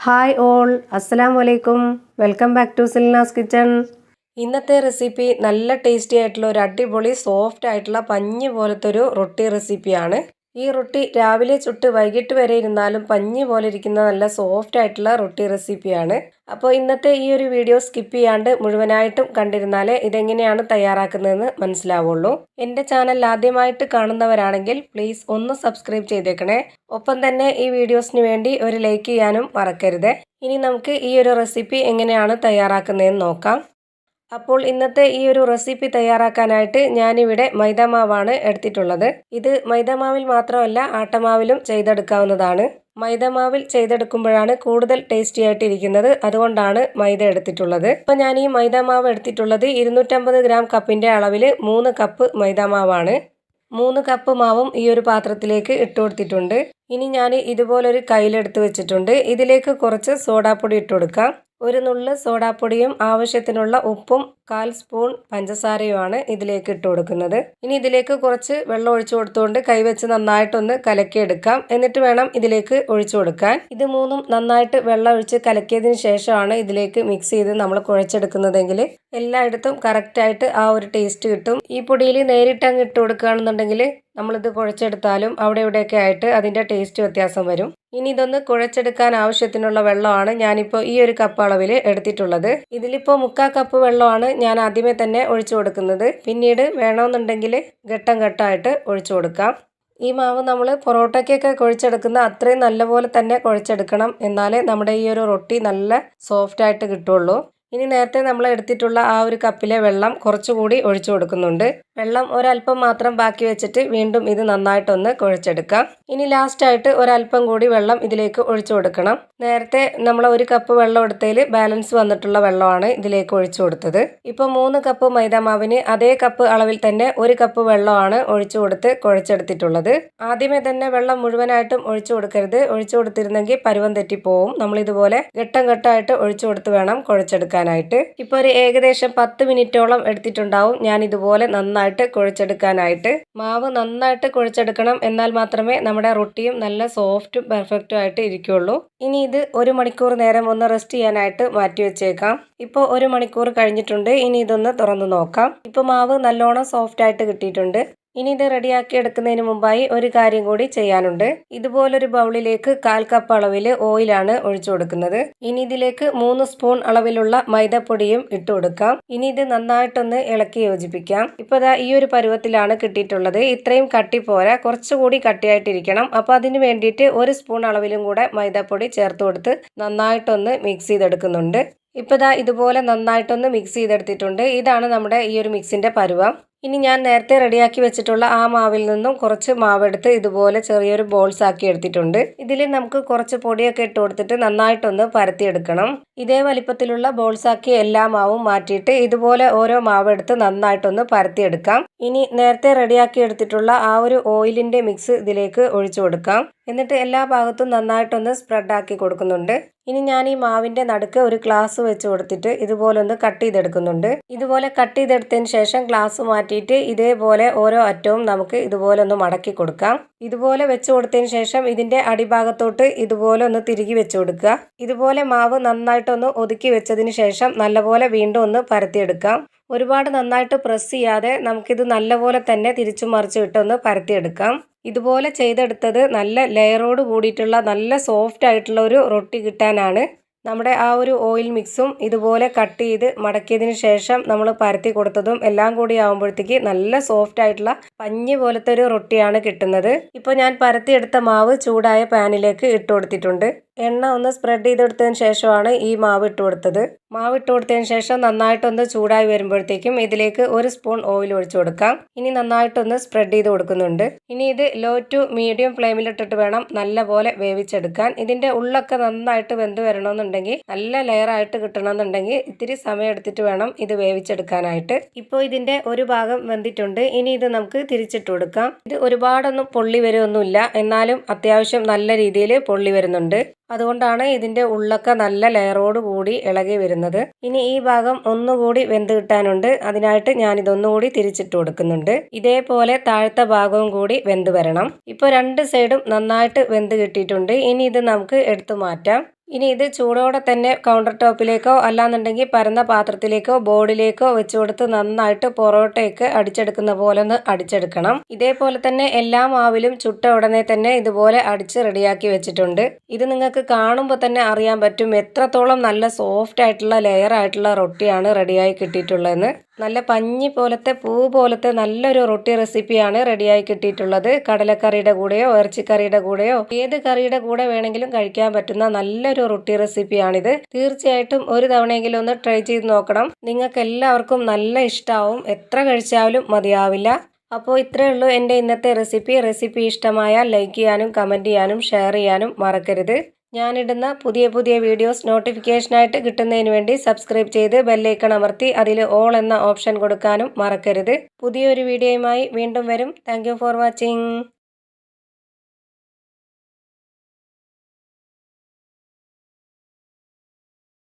Hi all, അസ്സലാമു അലൈക്കും. Welcome back to Silna's kitchen. ഇന്നത്തെ റെസിപ്പി നല്ല ടേസ്റ്റി ആയിട്ടുള്ള ഒരു അടിപൊളി സോഫ്റ്റ് ആയിട്ടുള്ള പഞ്ഞി പോലത്തെ ഒരു റൊട്ടി റെസിപ്പിയാണ്. ഈ റൊട്ടി രാവിലെ ചുട്ട് വൈകിട്ട് വരെ ഇരുന്നാലും പഞ്ഞി പോലെ ഇരിക്കുന്ന നല്ല സോഫ്റ്റ് ആയിട്ടുള്ള റൊട്ടി റെസിപ്പിയാണ്. അപ്പോൾ ഇന്നത്തെ ഈ ഒരു വീഡിയോ സ്കിപ്പ് ചെയ്യാണ്ട് മുഴുവനായിട്ടും കണ്ടിരുന്നാലേ ഇതെങ്ങനെയാണ് തയ്യാറാക്കുന്നതെന്ന് മനസ്സിലാവുള്ളൂ. എൻ്റെ ചാനൽ ആദ്യമായിട്ട് കാണുന്നവരാണെങ്കിൽ പ്ലീസ് ഒന്ന് സബ്സ്ക്രൈബ് ചെയ്തേക്കണേ. ഒപ്പം തന്നെ ഈ വീഡിയോസിന് വേണ്ടി ഒരു ലൈക്ക് ചെയ്യാനും മറക്കരുത്. ഇനി നമുക്ക് ഈ ഒരു റെസിപ്പി എങ്ങനെയാണ് തയ്യാറാക്കുന്നതെന്ന് നോക്കാം. അപ്പോൾ ഇന്നത്തെ ഈ ഒരു റെസിപ്പി തയ്യാറാക്കാനായിട്ട് ഞാനിവിടെ മൈദാമാവാണ് എടുത്തിട്ടുള്ളത്. ഇത് മൈദാമാവിൽ മാത്രമല്ല ആട്ടമാവിലും ചെയ്തെടുക്കാവുന്നതാണ്. മൈദാമാവിൽ ചെയ്തെടുക്കുമ്പോഴാണ് കൂടുതൽ ടേസ്റ്റി ആയിട്ടിരിക്കുന്നത്. അതുകൊണ്ടാണ് മൈദ എടുത്തിട്ടുള്ളത്. അപ്പോൾ ഞാൻ ഈ മൈദാമാവ് എടുത്തിട്ടുള്ളത് 250 ഗ്രാം കപ്പിൻ്റെ അളവിൽ 3 കപ്പ് മൈദാമാവാണ്. 3 കപ്പ് മാവും ഈ ഒരു പാത്രത്തിലേക്ക് ഇട്ട് കൊടുത്തിട്ടുണ്ട്. ഇനി ഞാൻ ഇതുപോലൊരു കയ്യിലെടുത്ത് വെച്ചിട്ടുണ്ട്. ഇതിലേക്ക് കുറച്ച് സോഡാപ്പൊടി ഇട്ട് കൊടുക്കാം. ഒരു നുള്ള് സോഡാപ്പൊടിയും ആവശ്യത്തിനുള്ള ഉപ്പും 1/4 സ്പൂൺ പഞ്ചസാരയുമാണ് ഇതിലേക്ക് ഇട്ട് കൊടുക്കുന്നത്. ഇനി ഇതിലേക്ക് കുറച്ച് വെള്ളം ഒഴിച്ചു കൊടുത്തുകൊണ്ട് കൈവച്ച് നന്നായിട്ടൊന്ന് കലക്കിയെടുക്കാം. എന്നിട്ട് വേണം ഇതിലേക്ക് ഒഴിച്ചു കൊടുക്കാൻ. ഇത് മൂന്നും നന്നായിട്ട് വെള്ളം ഒഴിച്ച് കലക്കിയതിന് ശേഷമാണ് ഇതിലേക്ക് മിക്സ് ചെയ്ത് നമ്മൾ കുഴച്ചെടുക്കുന്നതെങ്കിൽ എല്ലായിടത്തും കറക്റ്റായിട്ട് ആ ഒരു ടേസ്റ്റ് കിട്ടും. ഈ പൊടിയിൽ നേരിട്ട് അങ്ങ് ഇട്ട് കൊടുക്കുകയാണെന്നുണ്ടെങ്കിൽ നമ്മളിത് കുഴച്ചെടുത്താലും അവിടെ ഇവിടെയൊക്കെ ആയിട്ട് അതിൻ്റെ ടേസ്റ്റ് വ്യത്യാസം വരും. ഇനി ഇതൊന്ന് കുഴച്ചെടുക്കാൻ ആവശ്യത്തിനുള്ള വെള്ളമാണ് ഞാനിപ്പോൾ ഈ ഒരു കപ്പ് അളവിൽ എടുത്തിട്ടുള്ളത്. ഇതിലിപ്പോൾ 3/4 കപ്പ് വെള്ളമാണ് ഞാൻ ആദ്യമേ തന്നെ ഒഴിച്ചു കൊടുക്കുന്നത്. പിന്നീട് വേണമെന്നുണ്ടെങ്കിൽ ഘട്ടം ഘട്ടമായിട്ട് ഒഴിച്ചു കൊടുക്കാം. ഈ മാവ് നമ്മൾ പൊറോട്ടയ്ക്കൊക്കെ കുഴച്ചെടുക്കുന്ന അത്രയും നല്ലപോലെ തന്നെ കുഴച്ചെടുക്കണം. എന്നാലേ നമ്മുടെ ഈ ഒരു റൊട്ടി നല്ല സോഫ്റ്റ് ആയിട്ട് കിട്ടുള്ളൂ. ഇനി നേരത്തെ നമ്മൾ എടുത്തിട്ടുള്ള ആ ഒരു കപ്പിലെ വെള്ളം കുറച്ചുകൂടി ഒഴിച്ചു കൊടുക്കുന്നുണ്ട്. വെള്ളം ഒരല്പം മാത്രം ബാക്കി വെച്ചിട്ട് വീണ്ടും ഇത് നന്നായിട്ടൊന്ന് കുഴച്ചെടുക്കാം. ഇനി ലാസ്റ്റായിട്ട് ഒരല്പം കൂടി വെള്ളം ഇതിലേക്ക് ഒഴിച്ചു കൊടുക്കണം. നേരത്തെ നമ്മൾ ഒരു കപ്പ് വെള്ളം എടുത്തതിൽ ബാലൻസ് വന്നിട്ടുള്ള വെള്ളമാണ് ഇതിലേക്ക് ഒഴിച്ചു കൊടുത്തത്. ഇപ്പോൾ 3 കപ്പ് മൈദാമാവിന് അതേ കപ്പ് അളവിൽ തന്നെ 1 കപ്പ് വെള്ളമാണ് ഒഴിച്ചു കൊടുത്ത് കുഴച്ചെടുത്തിട്ടുള്ളത്. ആദ്യമേ തന്നെ വെള്ളം മുഴുവനായിട്ടും ഒഴിച്ചു കൊടുക്കരുത്. ഒഴിച്ചു കൊടുത്തിരുന്നെങ്കിൽ പരുവം തെറ്റിപ്പോവും. നമ്മളിതുപോലെ ഘട്ടം ഘട്ടമായിട്ട് ഒഴിച്ചു കൊടുത്ത് വേണം കുഴച്ചെടുക്കാൻ. ഇപ്പോൾ ഒരു ഏകദേശം 10 മിനിറ്റോളം എടുത്തിട്ടുണ്ടാവും ഞാൻ ഇതുപോലെ നന്നായിട്ട് കുഴച്ചെടുക്കാനായിട്ട്. മാവ് നന്നായിട്ട് കുഴച്ചെടുക്കണം. എന്നാൽ മാത്രമേ നമ്മുടെ റൊട്ടിയും നല്ല സോഫ്റ്റും പെർഫെക്റ്റും ആയിട്ട് ഇരിക്കുള്ളൂ. ഇനി ഇത് 1 മണിക്കൂർ നേരം ഒന്ന് റെസ്റ്റ് ചെയ്യാനായിട്ട് മാറ്റി വെച്ചേക്കാം. ഇപ്പോൾ 1 മണിക്കൂർ കഴിഞ്ഞിട്ടുണ്ട്. ഇനി ഇതൊന്ന് തുറന്നു നോക്കാം. ഇപ്പോൾ മാവ് നല്ലോണം സോഫ്റ്റ് ആയിട്ട് കിട്ടിയിട്ടുണ്ട്. ഇനി ഇത് റെഡിയാക്കി എടുക്കുന്നതിന് മുമ്പായി ഒരു കാര്യം കൂടി ചെയ്യാനുണ്ട്. ഇതുപോലൊരു ബൗളിലേക്ക് 1/4 കപ്പ് അളവിൽ ഓയിലാണ് ഒഴിച്ചു കൊടുക്കുന്നത്. ഇനി ഇതിലേക്ക് 3 സ്പൂൺ അളവിലുള്ള മൈദപ്പൊടിയും ഇട്ട് കൊടുക്കാം. ഇനി ഇത് നന്നായിട്ടൊന്ന് ഇളക്കി യോജിപ്പിക്കാം. ഇപ്പോൾ ദാ ഈ ഒരു പരുവത്തിലാണ് കിട്ടിയിട്ടുള്ളത്. ഇത്രയും കട്ടി പോരാ, കുറച്ചുകൂടി കട്ടിയായിട്ടിരിക്കണം. അപ്പോൾ അതിന് വേണ്ടിയിട്ട് 1 സ്പൂൺ അളവിലും കൂടെ മൈദപ്പൊടി ചേർത്ത് കൊടുത്ത് നന്നായിട്ടൊന്ന് മിക്സ് ചെയ്തെടുക്കുന്നുണ്ട്. ഇപ്പോൾ ദാ ഇതുപോലെ നന്നായിട്ടൊന്ന് മിക്സ് ചെയ്തെടുത്തിട്ടുണ്ട്. ഇതാണ് നമ്മുടെ ഈ ഒരു മിക്സിൻ്റെ പരുവം. ഇനി ഞാൻ നേരത്തെ റെഡിയാക്കി വെച്ചിട്ടുള്ള ആ മാവിൽ നിന്നും കുറച്ച് മാവെടുത്ത് ഇതുപോലെ ചെറിയൊരു ബോൾസ് ആക്കി എടുത്തിട്ടുണ്ട്. ഇതിൽ നമുക്ക് കുറച്ച് പൊടിയൊക്കെ ഇട്ട് കൊടുത്തിട്ട് നന്നായിട്ടൊന്ന് പരത്തിയെടുക്കണം. ഇതേ വലിപ്പത്തിലുള്ള ബോൾസ് ആക്കി എല്ലാ മാവും മാറ്റിയിട്ട് ഇതുപോലെ ഓരോ മാവെടുത്ത് നന്നായിട്ടൊന്ന് പരത്തിയെടുക്കാം. ഇനി നേരത്തെ റെഡിയാക്കി എടുത്തിട്ടുള്ള ആ ഒരു ഓയിലിൻ്റെ മിക്സ് ഇതിലേക്ക് ഒഴിച്ചു കൊടുക്കാം. എന്നിട്ട് എല്ലാ ഭാഗത്തും നന്നായിട്ടൊന്ന് സ്പ്രെഡ് ആക്കി കൊടുക്കുന്നുണ്ട്. ഇനി ഞാൻ ഈ മാവിൻ്റെ നടുക്ക് ഒരു ഗ്ലാസ് വെച്ച് കൊടുത്തിട്ട് ഇതുപോലെ ഒന്ന് കട്ട് ചെയ്തെടുക്കുന്നുണ്ട്. ഇതുപോലെ കട്ട് ചെയ്തെടുത്തതിന് ശേഷം ഗ്ലാസ് മാറ്റിയിട്ട് ഇതേപോലെ ഓരോ അറ്റവും നമുക്ക് ഇതുപോലെ ഒന്ന് മടക്കി കൊടുക്കാം. ഇതുപോലെ വെച്ച് കൊടുത്തതിന് ശേഷം ഇതിൻ്റെ അടിഭാഗത്തോട്ട് ഇതുപോലെ ഒന്ന് തിരികെ വെച്ച് കൊടുക്കുക. ഇതുപോലെ മാവ് നന്നായിട്ടൊന്ന് ഒതുക്കി വെച്ചതിന് ശേഷം നല്ലപോലെ വീണ്ടും ഒന്ന് പരത്തിയെടുക്കാം. ഒരുപാട് നന്നായിട്ട് പ്രസ് ചെയ്യാതെ നമുക്കിത് നല്ലപോലെ തന്നെ തിരിച്ചും മറിച്ചും ഇട്ടൊന്ന് പരത്തിയെടുക്കാം. ഇതുപോലെ ചെയ്തെടുത്തത് നല്ല ലെയറോട് കൂടിയിട്ടുള്ള നല്ല സോഫ്റ്റ് ആയിട്ടുള്ള ഒരു റൊട്ടി കിട്ടാനാണ്. നമ്മുടെ ആ ഒരു ഓയിൽ മിക്സും ഇതുപോലെ കട്ട് ചെയ്ത് മടക്കിയതിന് ശേഷം നമ്മൾ പരത്തി കൊടുത്തതും എല്ലാം കൂടി ആകുമ്പോഴത്തേക്ക് നല്ല സോഫ്റ്റ് ആയിട്ടുള്ള പഞ്ഞി പോലത്തെ ഒരു റൊട്ടിയാണ് കിട്ടുന്നത്. ഇപ്പോൾ ഞാൻ പരത്തിയെടുത്ത മാവ് ചൂടായ പാനിലേക്ക് ഇട്ട് കൊടുത്തിട്ടുണ്ട്. എണ്ണ ഒന്ന് സ്പ്രെഡ് ചെയ്തെടുത്തതിന് ശേഷമാണ് ഈ മാവ് ഇട്ട് കൊടുത്തത്. മാവ് ഇട്ട് കൊടുത്തതിന് ശേഷം നന്നായിട്ടൊന്ന് ചൂടായി വരുമ്പോഴത്തേക്കും ഇതിലേക്ക് 1 സ്പൂൺ ഓയിൽ ഒഴിച്ചു കൊടുക്കാം. ഇനി നന്നായിട്ടൊന്ന് സ്പ്രെഡ് ചെയ്ത് കൊടുക്കുന്നുണ്ട്. ഇനി ഇത് ലോ ടു മീഡിയം ഫ്ലെയിമിലിട്ടിട്ട് വേണം നല്ലപോലെ വേവിച്ചെടുക്കാൻ. ഇതിൻ്റെ ഉള്ളൊക്കെ നന്നായിട്ട് വെന്ത് വരണമെന്നുണ്ടെങ്കിൽ, നല്ല ലെയറായിട്ട് കിട്ടണമെന്നുണ്ടെങ്കിൽ ഇത്തിരി സമയം എടുത്തിട്ട് വേണം ഇത് വേവിച്ചെടുക്കാനായിട്ട്. ഇപ്പോൾ ഇതിൻ്റെ ഒരു ഭാഗം വെന്തിട്ടുണ്ട്. ഇനി ഇത് നമുക്ക് തിരിച്ചിട്ട് കൊടുക്കാം. ഇത് ഒരുപാടൊന്നും പൊള്ളി വരുമൊന്നുമില്ല, എന്നാലും അത്യാവശ്യം നല്ല രീതിയിൽ പൊള്ളി വരുന്നുണ്ട്. അതുകൊണ്ടാണ് ഇതിൻ്റെ ഉള്ളൊക്കെ നല്ല ലെയറോട് കൂടി ഇളകി വരുന്നത്. ഇനി ഈ ഭാഗം ഒന്നുകൂടി വെന്ത് കിട്ടാനുണ്ട്. അതിനായിട്ട് ഞാനിതൊന്നുകൂടി തിരിച്ചിട്ട് കൊടുക്കുന്നുണ്ട്. ഇതേപോലെ താഴത്തെ ഭാഗവും കൂടി വെന്ത് വരണം. ഇപ്പോൾ 2 സൈഡും നന്നായിട്ട് വെന്ത് കിട്ടിയിട്ടുണ്ട്. ഇനി ഇത് നമുക്ക് എടുത്തു മാറ്റാം. ഇനി ഇത് ചൂടോടെ തന്നെ കൗണ്ടർ ടോപ്പിലേക്കോ അല്ലാന്നുണ്ടെങ്കിൽ പരന്ന പാത്രത്തിലേക്കോ ബോർഡിലേക്കോ വെച്ച് കൊടുത്ത് നന്നായിട്ട് പൊറോട്ടയൊക്കെ അടിച്ചെടുക്കുന്ന പോലെ ഒന്ന് അടിച്ചെടുക്കണം. ഇതേപോലെ തന്നെ എല്ലാ മാവിലും ചുട്ട ഉടനെ തന്നെ ഇതുപോലെ അടിച്ച് റെഡിയാക്കി വെച്ചിട്ടുണ്ട്. ഇത് നിങ്ങൾക്ക് കാണുമ്പോൾ തന്നെ അറിയാൻ പറ്റും എത്രത്തോളം നല്ല സോഫ്റ്റ് ആയിട്ടുള്ള ലെയർ ആയിട്ടുള്ള റൊട്ടിയാണ് റെഡിയായി കിട്ടിയിട്ടുള്ളതെന്ന്. നല്ല പഞ്ഞി പോലത്തെ പൂ പോലത്തെ നല്ലൊരു റൊട്ടി റെസിപ്പിയാണ് റെഡിയായി കിട്ടിയിട്ടുള്ളത്. കടലക്കറിയുടെ കൂടെയോ ഇറച്ചിക്കറിയുടെ കൂടെയോ ഏത് കറിയുടെ കൂടെ വേണമെങ്കിലും കഴിക്കാൻ പറ്റുന്ന നല്ലൊരു റൊട്ടി റെസിപ്പിയാണിത്. തീർച്ചയായിട്ടും ഒരു തവണയെങ്കിലും ഒന്ന് ട്രൈ ചെയ്ത് നോക്കണം. നിങ്ങൾക്ക് എല്ലാവർക്കും നല്ല ഇഷ്ടമാവും. എത്ര കഴിച്ചാലും മതിയാവില്ല. അപ്പോൾ ഇത്രയേ ഉള്ളൂ എൻ്റെ ഇന്നത്തെ റെസിപ്പി ഇഷ്ടമായാൽ ലൈക്ക് ചെയ്യാനും കമൻറ്റ് ചെയ്യാനും ഷെയർ ചെയ്യാനും മറക്കരുത്. ഞാനിടുന്ന പുതിയ വീഡിയോസ് നോട്ടിഫിക്കേഷനായിട്ട് കിട്ടുന്നതിന് വേണ്ടി സബ്സ്ക്രൈബ് ചെയ്ത് ബെല്ലൈക്കൺ അമർത്തി അതിൽ ഓൾ എന്ന ഓപ്ഷൻ കൊടുക്കാനും മറക്കരുത്. പുതിയൊരു വീഡിയോയുമായി വീണ്ടും വരും. Thank you for watching.